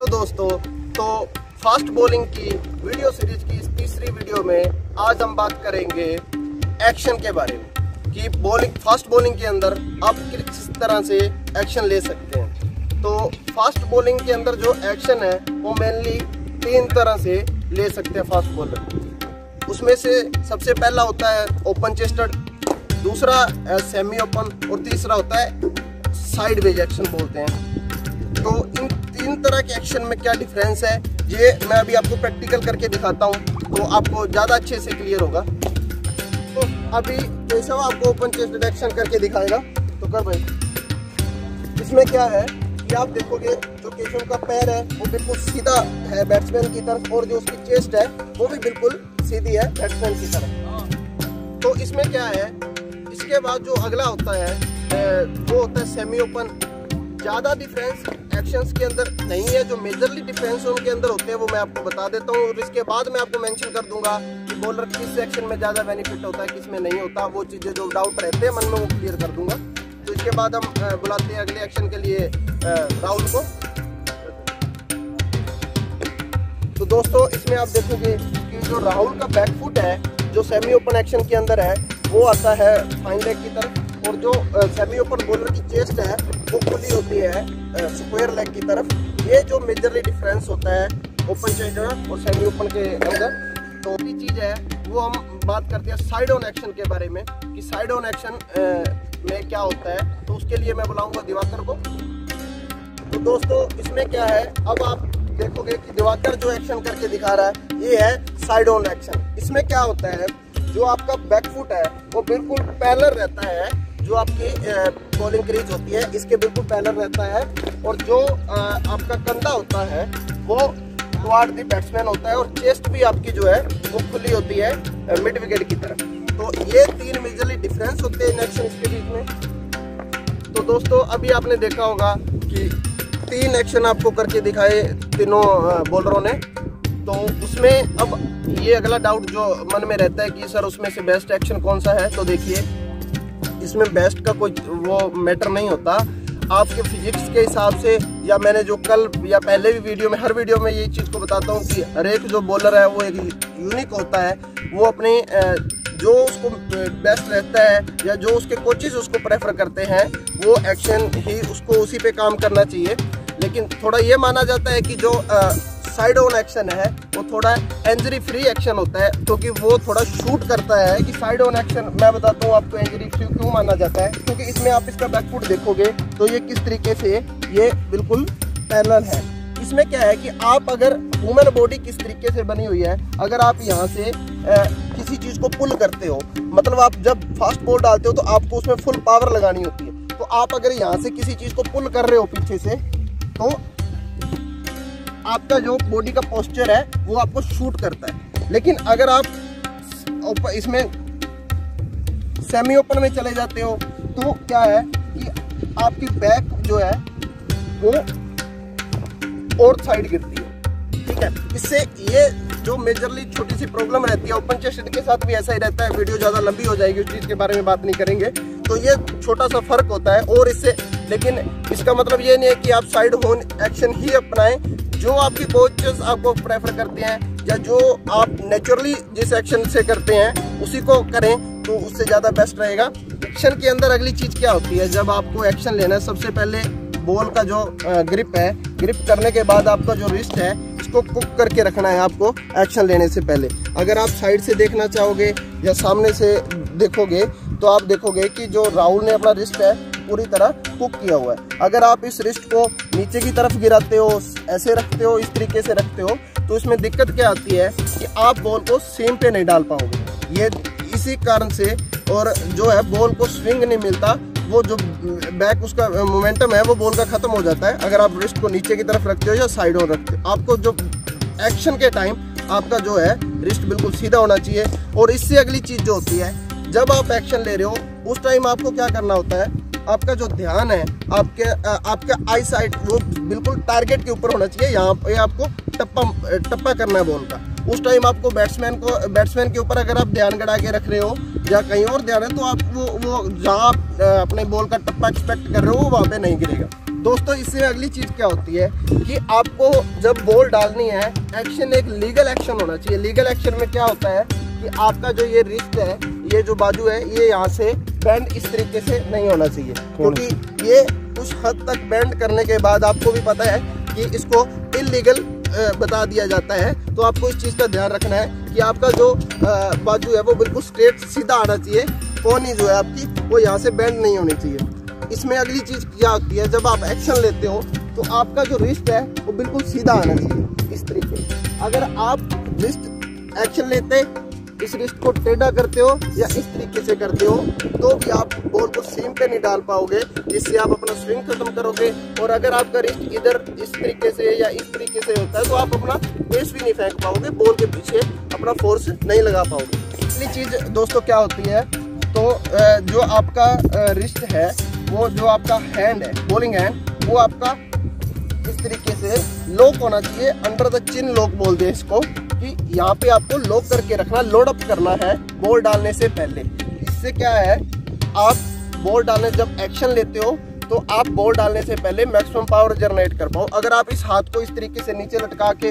तो दोस्तों, तो फास्ट बॉलिंग की वीडियो सीरीज की इस तीसरी वीडियो में आज हम बात करेंगे एक्शन के बारे में कि फास्ट बॉलिंग के अंदर आप किस तरह से एक्शन ले सकते हैं। तो फास्ट बॉलिंग के अंदर जो एक्शन है वो मेनली 3 तरह से ले सकते हैं फास्ट बॉलर। उसमें से सबसे पहला होता है ओपन चेस्टेड, दूसरा सेमी ओपन और तीसरा होता है साइड वेज एक्शन बोलते हैं। तो इन 3 तरह के एक्शन में क्या डिफरेंस है ये मैं अभी आपको प्रैक्टिकल करके दिखाता हूँ, तो आपको ज़्यादा अच्छे से क्लियर होगा। तो अभी केशव आपको ओपन चेस्टेड एक्शन करके दिखाएगा, तो कर भाई। इसमें क्या है कि आप देखोगे जो केशव का पैर है वो बिल्कुल सीधा है बैट्समैन की तरफ, और जो उसकी चेस्ट है वो भी बिल्कुल सीधी है बैट्समैन की तरफ। तो इसमें क्या है, इसके बाद जो अगला होता है वो होता है सेमी ओपन। ज़्यादा डिफरेंस एक्शंस के अंदर नहीं है, जो मेजरली डिफरेंस उनके अंदर होते हैं वो मैं आपको बता देता हूँ, और इसके बाद मैं आपको मेंशन कर दूंगा कि बॉलर किस एक्शन में ज़्यादा बेनिफिट होता है, किस में नहीं होता। वो चीज़ें जो डाउट रहते हैं मन में वो क्लियर कर दूंगा। तो इसके बाद हम बुलाते हैं अगले एक्शन के लिए राहुल को। तो दोस्तों, इसमें आप देखोगे कि जो राहुल का बैकफुट है जो सेमी ओपन एक्शन के अंदर है वो आता है फाइन लेग की तरफ, और जो सेमी ओपन बॉलर की चेस्ट है वो खुली होती है स्क्वायर लेग की तरफ। ये जो मेजरली डिफरेंस होता है ओपन चेस्टेड और सेमी ओपन के अंदर। तो ये चीज़ है वो हम बात करते हैं साइड ऑन एक्शन के बारे में कि साइड ऑन एक्शन में क्या होता है। तो उसके लिए मैं बुलाऊंगा दिवाकर को। तो दोस्तों, इसमें क्या है, अब आप देखोगे कि दिवाकर जो एक्शन करके दिखा रहा है ये है साइड ऑन एक्शन। इसमें क्या होता है, जो आपका बैकफुट है वो बिल्कुल पैरेलल रहता है, जो आपकी बॉलिंग क्रीज होती है इसके बिल्कुल पैरेलल रहता है, और जो आपका कंधा होता है वो टुवर्ड द बैट्समैन होता है, और चेस्ट भी आपकी जो है वो खुली होती है मिड विकेट की तरफ। तो ये 3 मेजरली डिफरेंस होते हैं इन एक्शंस के बीच में। तो दोस्तों, अभी आपने देखा होगा कि 3 एक्शन आपको करके दिखाए तीनों बॉलरों ने। तो उसमें अब ये अगला डाउट जो मन में रहता है कि सर उसमें से बेस्ट एक्शन कौन सा है। तो देखिए, इसमें बेस्ट का कोई वो मैटर नहीं होता। आपके फिजिक्स के हिसाब से, या मैंने जो कल या पहले भी वीडियो में हर वीडियो में ये चीज़ को बताता हूँ कि हर एक जो बॉलर है वो एक यूनिक होता है। वो अपने जो उसको बेस्ट रहता है या जो उसके कोचेज उसको प्रेफर करते हैं वो एक्शन ही उसको उसी पे काम करना चाहिए। लेकिन थोड़ा ये माना जाता है कि जो साइड ऑन एक्शन है वो थोड़ा इंजरी फ्री एक्शन होता है, क्योंकि वो थोड़ा शूट करता है। कि साइड ऑन एक्शन मैं बताता हूँ आपको इंजरी फ्री क्यों माना जाता है, क्योंकि इसमें आप इसका बैकफुट देखोगे तो ये किस तरीके से ये बिल्कुल पैरेलल है। इसमें क्या है कि आप अगर ह्यूमन बॉडी किस तरीके से बनी हुई है, अगर आप यहाँ से किसी चीज़ को पुल करते हो, मतलब आप जब फास्ट बॉल डालते हो तो आपको उसमें फुल पावर लगानी होती है। तो आप अगर यहाँ से किसी चीज़ को पुल कर रहे हो पीछे से, तो आपका जो बॉडी का पोस्चर है वो आपको शूट करता है। लेकिन अगर आप इसमें सेमी ओपन में चले जाते हो तो क्या है कि आपकी बैक जो है वो और साइड गिरती है, ठीक है। इससे ये जो मेजरली छोटी सी प्रॉब्लम रहती है, ओपन चेस्टेड के साथ भी ऐसा ही रहता है। वीडियो ज़्यादा लंबी हो जाएगी, उस चीज़ के बारे में बात नहीं करेंगे। तो ये छोटा सा फर्क होता है और इससे, लेकिन इसका मतलब ये नहीं है कि आप साइड ऑन एक्शन ही अपनाएं। जो आपकी कोचेस आपको प्रेफर करते हैं या जो आप नेचुरली जिस एक्शन से करते हैं उसी को करें तो उससे ज़्यादा बेस्ट रहेगा। एक्शन के अंदर अगली चीज़ क्या होती है, जब आपको एक्शन लेना है, सबसे पहले बॉल का जो ग्रिप है, ग्रिप करने के बाद आपका जो रिस्ट है इसको कुक करके रखना है आपको एक्शन लेने से पहले। अगर आप साइड से देखना चाहोगे या सामने से देखोगे तो आप देखोगे कि जो राहुल ने अपना रिस्ट है पूरी तरह कुक किया हुआ है। अगर आप इस रिस्ट को नीचे की तरफ गिराते हो, ऐसे रखते हो, इस तरीके से रखते हो, तो इसमें दिक्कत क्या आती है कि आप बॉल को सीम पे नहीं डाल पाओगे। ये इसी कारण से, और जो है बॉल को स्विंग नहीं मिलता, वो जो बैक उसका मोमेंटम है वो बॉल का खत्म हो जाता है अगर आप रिस्ट को नीचे की तरफ रखते हो या साइड ऑन रखते हो। आपको जो एक्शन के टाइम आपका जो है रिस्ट बिल्कुल सीधा होना चाहिए। और इससे अगली चीज़ जो होती है, जब आप एक्शन ले रहे हो उस टाइम आपको क्या करना होता है, आपका जो ध्यान है, आपका आई साइट वो बिल्कुल टारगेट के ऊपर होना चाहिए। यहाँ पे आपको टप्पा करना है बॉल का। उस टाइम आपको बैट्समैन के ऊपर अगर आप ध्यान गड़ा के रख रहे हो या कहीं और ध्यान है, तो आप वो जहाँ आप अपने बॉल का टप्पा एक्सपेक्ट कर रहे हो वहाँ पे नहीं गिरेगा। दोस्तों इससे अगली चीज क्या होती है कि आपको जब बॉल डालनी है, एक्शन एक लीगल एक्शन होना चाहिए। लीगल एक्शन में क्या होता है कि आपका जो ये रिस्ट है, ये जो बाजू है, ये यहाँ से बेंड इस तरीके से नहीं होना चाहिए, क्योंकि ये कुछ हद तक बेंड करने के बाद आपको भी पता है कि इसको इलीगल बता दिया जाता है। तो आपको इस चीज़ का ध्यान रखना है कि आपका जो बाजू है वो बिल्कुल स्ट्रेट सीधा आना चाहिए। कोनी जो है आपकी वो यहाँ से बेंड नहीं होनी चाहिए। इसमें अगली चीज़ क्या होती है, जब आप एक्शन लेते हो तो आपका जो रिस्ट है वो बिल्कुल सीधा आना चाहिए इस तरीके से। अगर आप रिस्ट एक्शन लेते, इस रिस्ट को टेढ़ा करते हो या इस तरीके से करते हो, तो भी आप बॉल को सीम पे नहीं डाल पाओगे, जिससे आप अपना स्विंग खत्म करोगे। और अगर आपका रिस्ट इधर इस तरीके से या इस तरीके से होता है तो आप अपना बेस भी नहीं फेंक पाओगे, बॉल के पीछे अपना फोर्स नहीं लगा पाओगे। इसलिए चीज़ दोस्तों क्या होती है, तो जो आपका रिस्ट है, वो जो आपका हैंड है, बॉलिंग हैंड, वो आपका इस तरीके से लॉक होना चाहिए। अंडर द चिन लॉक बोलते हैं इसको, कि यहाँ पे आपको लॉक करके रखना, लोड अप करना है बॉल डालने से पहले। इससे क्या है, आप बॉल डालने जब एक्शन लेते हो तो आप बॉल डालने से पहले मैक्सिमम पावर जनरेट कर पाओ। अगर आप इस हाथ को इस तरीके से नीचे लटका के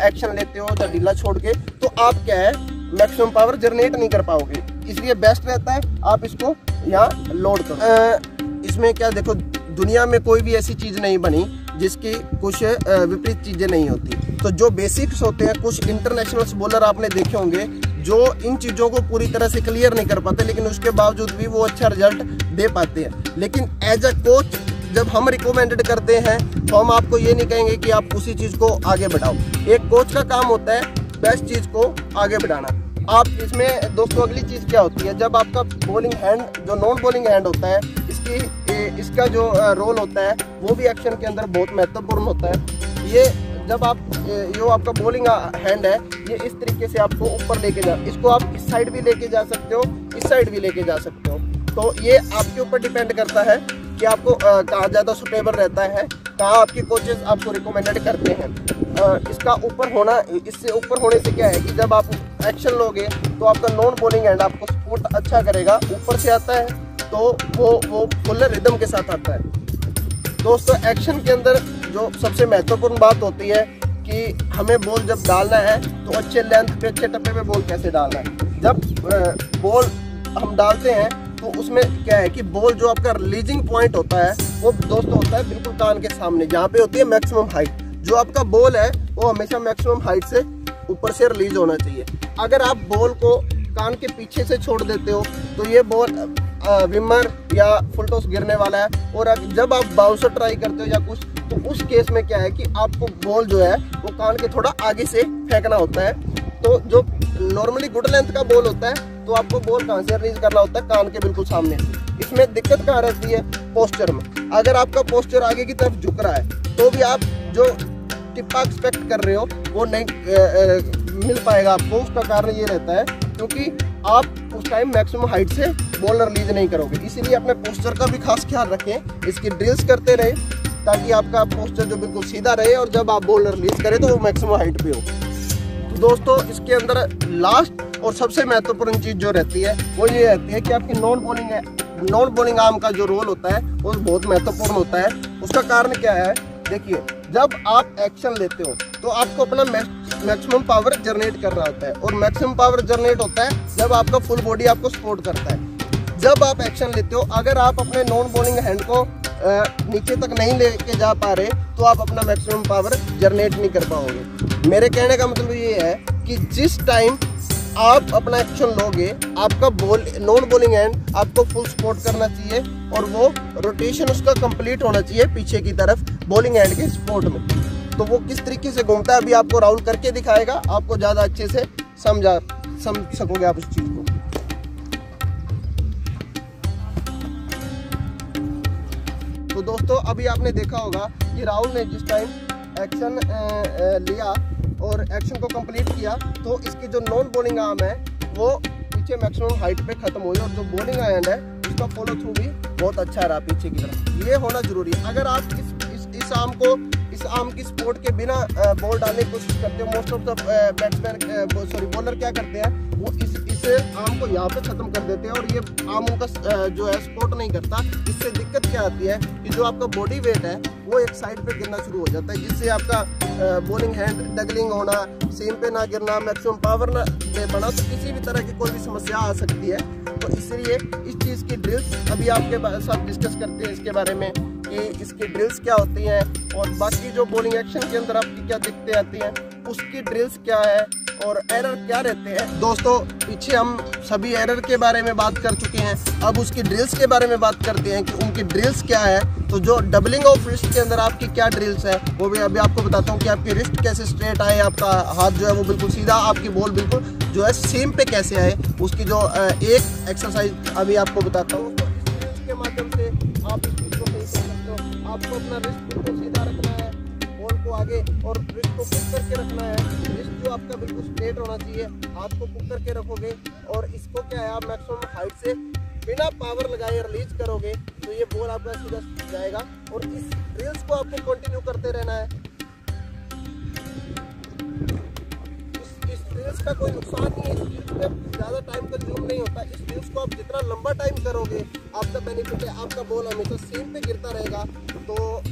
एक्शन लेते हो या ढीला छोड़ के, तो आप क्या है मैक्सिमम पावर जनरेट नहीं कर पाओगे। इसलिए बेस्ट रहता है आप इसको यहाँ लोड करो। इसमें क्या देखो, दुनिया में कोई भी ऐसी चीज़ नहीं बनी जिसकी कुछ विपरीत चीज़ें नहीं होती। तो जो बेसिक्स होते हैं, कुछ इंटरनेशनल बॉलर आपने देखे होंगे जो इन चीज़ों को पूरी तरह से क्लियर नहीं कर पाते, लेकिन उसके बावजूद भी वो अच्छा रिजल्ट दे पाते हैं। लेकिन एज अ कोच जब हम रिकमेंडेड करते हैं तो हम आपको ये नहीं कहेंगे कि आप उसी चीज़ को आगे बढ़ाओ। एक कोच का काम होता है बेस्ट चीज़ को आगे बढ़ाना। आप इसमें दोस्तों अगली चीज़ क्या होती है, जब आपका बॉलिंग हैंड जो नॉन बॉलिंग हैंड होता है, इसका जो रोल होता है वो भी एक्शन के अंदर बहुत महत्वपूर्ण होता है। ये जब आप जो आपका बॉलिंग हैंड है, ये इस तरीके से आपको ऊपर लेके जा, इसको आप इस साइड भी लेके जा सकते हो, इस साइड भी लेके जा सकते हो। तो ये आपके ऊपर डिपेंड करता है कि आपको कहाँ ज़्यादा सुटेबल रहता है, कहाँ आपके कोचेस आपको रिकमेंडेड करते हैं। इसका ऊपर होना, इससे ऊपर होने से क्या है कि जब आप एक्शन लोगे तो आपका नॉन बॉलिंग हैंड आपको सपोर्ट अच्छा करेगा। ऊपर से आता है तो वो फुल रिदम के साथ आता है। दोस्तों एक्शन के अंदर जो सबसे महत्वपूर्ण बात होती है कि हमें बॉल जब डालना है तो अच्छे लेंथ पे, अच्छे टप्पे पे बॉल कैसे डालना है। जब बॉल हम डालते हैं तो उसमें क्या है कि बॉल जो आपका रिलीजिंग पॉइंट होता है वो दोस्तों होता है बिल्कुल कान के सामने, जहाँ पे होती है मैक्सिमम हाइट। जो आपका बॉल है वो हमेशा मैक्सिमम हाइट से ऊपर से रिलीज होना चाहिए। अगर आप बॉल को कान के पीछे से छोड़ देते हो तो ये बॉल विमर या फुल टॉस गिरने वाला है। और जब आप बाउंसर ट्राई करते हो या कुछ, तो उस केस में क्या है कि आपको बॉल जो है वो कान के थोड़ा आगे से फेंकना होता है। तो जो नॉर्मली गुड लेंथ का बॉल होता है तो आपको बॉल कहाँ से रिलीज करना होता है, कान के बिल्कुल सामने। इसमें दिक्कत कहाँ रहती है, पोस्चर में। अगर आपका पोस्चर आगे की तरफ झुक रहा है तो भी आप जो टिप्पा एक्सपेक्ट कर रहे हो वो नहीं मिल पाएगा आपको। उसका कारण ये रहता है क्योंकि आप उस टाइम मैक्सिमम हाइट से बॉल रिलीज नहीं करोगे। इसीलिए अपने पोस्चर का भी खास ख्याल रखें, इसकी ड्रिल्स करते रहे ताकि आपका पोस्चर जो बिल्कुल सीधा रहे और जब आप बॉल रिलीज करें तो वो मैक्सिमम हाइट पे हो। तो दोस्तों इसके अंदर लास्ट और सबसे महत्वपूर्ण चीज़ जो रहती है वो ये रहती है कि आपकी नॉन बॉलिंग आर्म का जो रोल होता है वो बहुत महत्वपूर्ण होता है। उसका कारण क्या है, देखिए जब आप एक्शन लेते हो तो आपको अपना मैक्सिमम पावर जनरेट कर रहा होता है, और मैक्सिमम पावर जनरेट होता है जब आपका फुल बॉडी आपको सपोर्ट करता है। जब आप एक्शन लेते हो, अगर आप अपने नॉन बॉलिंग हैंड को नीचे तक नहीं लेके जा पा रहे तो आप अपना मैक्सिमम पावर जनरेट नहीं कर पाओगे। मेरे कहने का मतलब ये है कि जिस टाइम आप अपना एक्शन लोगे, आपका नॉन बॉलिंग हैंड आपको फुल सपोर्ट करना चाहिए और वो रोटेशन उसका कंप्लीट होना चाहिए पीछे की तरफ बॉलिंग हैंड के सपोर्ट में। तो वो किस तरीके से घूमता है अभी आपको राहुल करके दिखाएगा, आपको ज़्यादा अच्छे से समझ सकोगे आप उस चीज़ को। तो दोस्तों अभी आपने देखा होगा कि राहुल ने जिस टाइम एक्शन लिया और एक्शन को कंप्लीट किया तो इसकी जो नॉन बॉलिंग आर्म है वो पीछे मैक्सिमम हाइट पे खत्म हुई और जो बॉलिंग हैंड है उसका फॉलो थ्रू भी बहुत अच्छा रहा पीछे की तरफ। ये होना जरूरी है। अगर आप इस आर्म की सपोर्ट के बिना बॉल डालने की कोशिश करते हो, most of the batsman bowler क्या करते हैं, वो इस से आर्म को यहाँ पे खत्म कर देते हैं और ये आर्म उनका जो है सपोर्ट नहीं करता। इससे दिक्कत क्या आती है कि जो आपका बॉडी वेट है वो एक साइड पे गिरना शुरू हो जाता है, जिससे आपका बॉलिंग हैंड डगलिंग होना, सीम पे ना गिरना, मैक्सिमम पावर ना दे पाना, तो किसी भी तरह की कोई भी समस्या आ सकती है। तो इसलिए इस चीज़ की ड्रिल्स अभी आपके साथ डिस्कस करते हैं इसके बारे में कि इसकी ड्रिल्स क्या होती हैं और बाकी जो बॉलिंग एक्शन के अंदर आपकी क्या दिक्कतें आती हैं उसकी ड्रिल्स क्या है और एरर क्या रहते हैं। दोस्तों पीछे हम सभी एरर के बारे में बात कर चुके हैं, अब उसकी ड्रिल्स के बारे में बात करते हैं कि उनकी ड्रिल्स क्या है। तो जो डबलिंग ऑफ रिस्ट के अंदर आपकी क्या ड्रिल्स है वो भी अभी आपको बताता हूँ कि आपकी रिस्ट कैसे स्ट्रेट आए, आपका हाथ जो है वो बिल्कुल सीधा, आपकी बॉल बिल्कुल जो है सेम पे कैसे आए, उसकी जो एक एक्सरसाइज अभी आपको बताता हूँ। तो इस ड्रिल्स के माध्यम से आप इस चीज़ को सही कर सकते हो। आपको अपना रिस्ट बिल्कुल सीधा रखना है, बॉल को आगे और रिस्ट को पुश करके रखना है। रिस्ट जो आपका बिल्कुल स्ट्रेट होना चाहिए, हाथ को पुश करके रखोगे और इसको क्या है आप मैक्सिमम हाइट से बिना पावर लगाए रिलीज करोगे तो ये बॉल आपका सीधा जाएगा। और इस ड्रिल्स को आपको कंटिन्यू करते रहना है। इस ड्रिल्स का कोई नुकसान नहीं है, इस ड्रिल्स में ज़्यादा टाइम कंज्यूम नहीं होता। इस ड्रिल्स को आप जितना लंबा टाइम करोगे आपका बेनिफिट है, आपका बॉल हमेशा सेम पे गिरता रहेगा। तो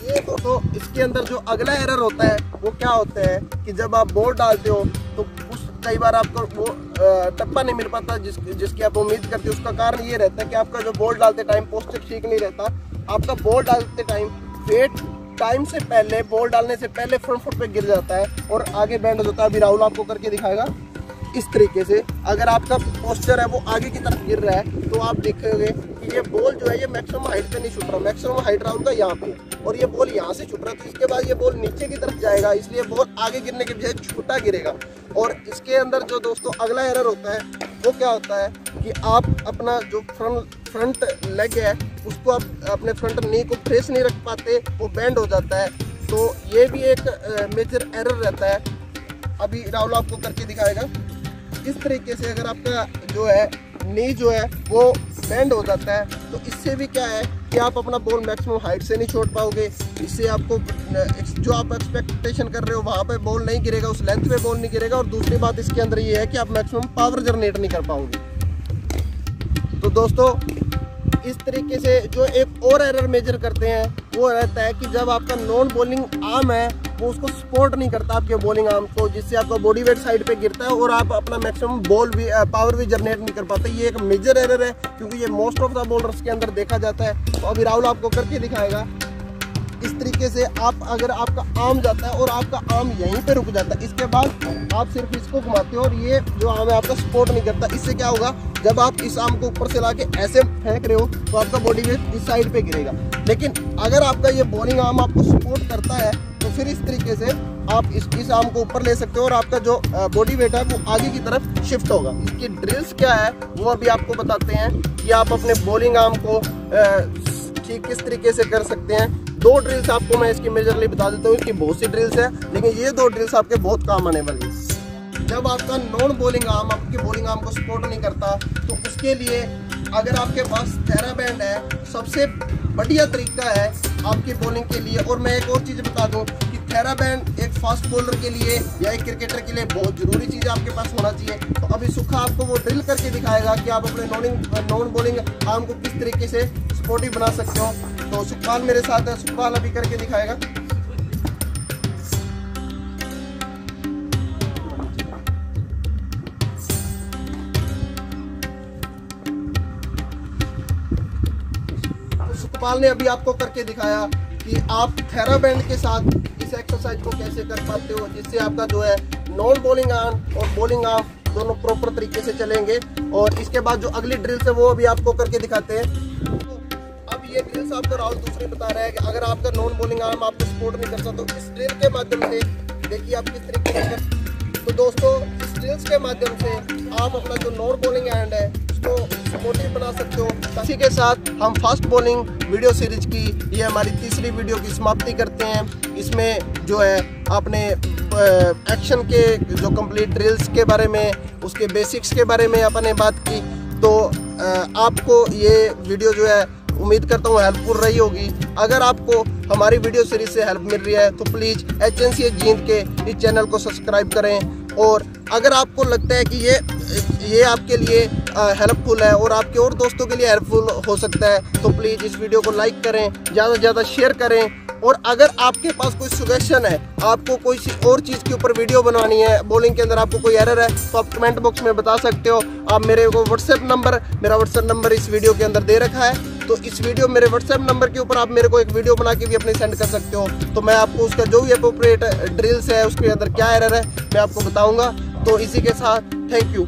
ये तो इसके अंदर जो अगला एरर होता है वो क्या होता है कि जब आप बॉल डालते हो तो कई बार आपको वो टप्पा नहीं मिल पाता जिसकी आप उम्मीद करते हो। उसका कारण ये रहता है कि आपका जो बॉल डालते टाइम पोस्चर ठीक नहीं रहता। आपका बॉल डालते टाइम वेट टाइम से पहले, बॉल डालने से पहले फ्रंट फुट पे गिर जाता है और आगे बैंड हो जाता है। अभी राहुल आपको करके दिखाएगा इस तरीके से। अगर आपका पोस्चर है वो आगे की तरफ गिर रहा है तो आप देखोगे कि ये बॉल जो है ये मैक्सिमम हाइट पे नहीं छूट रहा। मैक्सिमम हाइट राहुल का यहाँ पे और ये बॉल यहाँ से छूट रहा है, तो इसके बाद ये बॉल नीचे की तरफ जाएगा, इसलिए बॉल आगे गिरने के बजाय छोटा गिरेगा। और इसके अंदर जो दोस्तों अगला एरर होता है वो क्या होता है कि आप अपना जो फ्रंट लेग है उसको आप अपने फ्रंट नी को प्रेस नहीं रख पाते, वो बैंड हो जाता है। तो ये भी एक मेजर एरर रहता है। अभी राहुल आपको करके दिखाएगा। इस तरीके से अगर आपका जो है नी जो है वो बैंड हो जाता है तो इससे भी क्या है कि आप अपना बॉल मैक्सिमम हाइट से नहीं छोड़ पाओगे। इससे आपको जो आप एक्सपेक्टेशन कर रहे हो वहाँ पे बॉल नहीं गिरेगा, उस लेंथ पे बॉल नहीं गिरेगा। और दूसरी बात इसके अंदर ये है कि आप मैक्सिमम पावर जनरेट नहीं कर पाओगे। तो दोस्तों इस तरीके से जो एक और एरर मेजर करते हैं वो रहता है कि जब आपका नॉन बॉलिंग आर्म है वो उसको सपोर्ट नहीं करता आपके बॉलिंग आर्म को, जिससे आपका बॉडी वेट साइड पे गिरता है और आप अपना मैक्सिमम बॉल भी पावर भी जनरेट नहीं कर पाते। ये एक मेजर एरर है क्योंकि ये मोस्ट ऑफ द बॉलर्स के अंदर देखा जाता है। तो अभी राहुल आपको करके दिखाएगा। इस तरीके से आप अगर आपका आर्म जाता है और आपका आर्म यहीं पे रुक जाता है, इसके बाद आप सिर्फ इसको घुमाते हो और ये जो आर्म है आपका सपोर्ट नहीं करता। इससे क्या होगा, जब आप इस आर्म को ऊपर से लाके ऐसे फेंक रहे हो तो आपका बॉडी वेट इस साइड पे गिरेगा। लेकिन अगर आपका ये बॉलिंग आर्म आपको सपोर्ट करता है तो फिर इस तरीके से आप इस आर्म को ऊपर ले सकते हो और आपका जो बॉडी वेट है वो आगे की तरफ शिफ्ट होगा। इसकी ड्रिल्स क्या है वो अभी आपको बताते हैं कि आप अपने बॉलिंग आर्म को ठीक किस तरीके से कर सकते हैं। दो ड्रिल्स आपको मैं इसकी मेजरली बता देता हूँ। इसकी बहुत सी ड्रिल्स है लेकिन ये दो ड्रिल्स आपके बहुत काम आने वाली है। जब आपका नॉन बॉलिंग आर्म आपके बॉलिंग आर्म को सपोर्ट नहीं करता तो उसके लिए अगर आपके पास थेराबैंड है सबसे बढ़िया तरीका है आपकी बॉलिंग के लिए। और मैं एक और चीज़ बता दूं कि थेराबैंड एक फास्ट बॉलर के लिए या एक क्रिकेटर के लिए बहुत ज़रूरी चीज़ आपके पास होना चाहिए। तो अभी सुखा आपको वो ड्रिल करके दिखाएगा कि आप अपने नॉन बॉलिंग आर्म को किस तरीके से सपोर्टिव बना सकते हो। तो सुखपाल मेरे साथ है, सुखपाल अभी करके दिखाएगा। सुखपाल ने अभी आपको करके दिखाया कि आप थेराबैंड के साथ इस एक्सरसाइज को कैसे कर पाते हो, जिससे आपका जो है नॉन बॉलिंग आर्म और बॉलिंग आर्म दोनों प्रॉपर तरीके से चलेंगे। और इसके बाद जो अगली ड्रिल्स है वो अभी आपको करके दिखाते हैं। अब ये ड्रिल्स आपको राहुल दूसरी बता रहा है कि अगर आपका नॉन बॉलिंग आर्म आपको सपोर्ट नहीं करता तो इस ड्रिल के माध्यम से देखिए आप किस तरीके से। तो दोस्तों इस ड्रिल्स के माध्यम से आप अपना जो नॉन बॉलिंग हैंड है उसको सपोर्टिव बना सकते हो। इसी के साथ हम फास्ट बॉलिंग वीडियो सीरीज की ये हमारी तीसरी वीडियो की समाप्ति करते हैं। इसमें जो है आपने एक्शन के जो कंप्लीट ड्रिल्स के बारे में, उसके बेसिक्स के बारे में अपने बात की। तो आपको ये वीडियो जो है उम्मीद करता हूँ हेल्पफुल रही होगी। अगर आपको हमारी वीडियो सीरीज से हेल्प मिल रही है तो प्लीज़ HNCH जींद के इस चैनल को सब्सक्राइब करें और अगर आपको लगता है कि ये आपके लिए हेल्पफुल है और आपके और दोस्तों के लिए हेल्पफुल हो सकता है, तो प्लीज़ इस वीडियो को लाइक करें, ज़्यादा से ज़्यादा शेयर करें। और अगर आपके पास कोई सजेशन है, आपको कोई और चीज़ के ऊपर वीडियो बनवानी है, बॉलिंग के अंदर आपको कोई एरर है, तो आप कमेंट बॉक्स में बता सकते हो। आप मेरे को मेरा व्हाट्सएप नंबर इस वीडियो के अंदर दे रखा है, तो इस वीडियो मेरे व्हाट्सएप नंबर के ऊपर आप मेरे को एक वीडियो बना के भी अपने सेंड कर सकते हो। तो मैं आपको उसका जो भी अप्रोप्रिएट ड्रिल्स है, उसके अंदर क्या एरर है, मैं आपको बताऊँगा। तो इसी के साथ थैंक यू।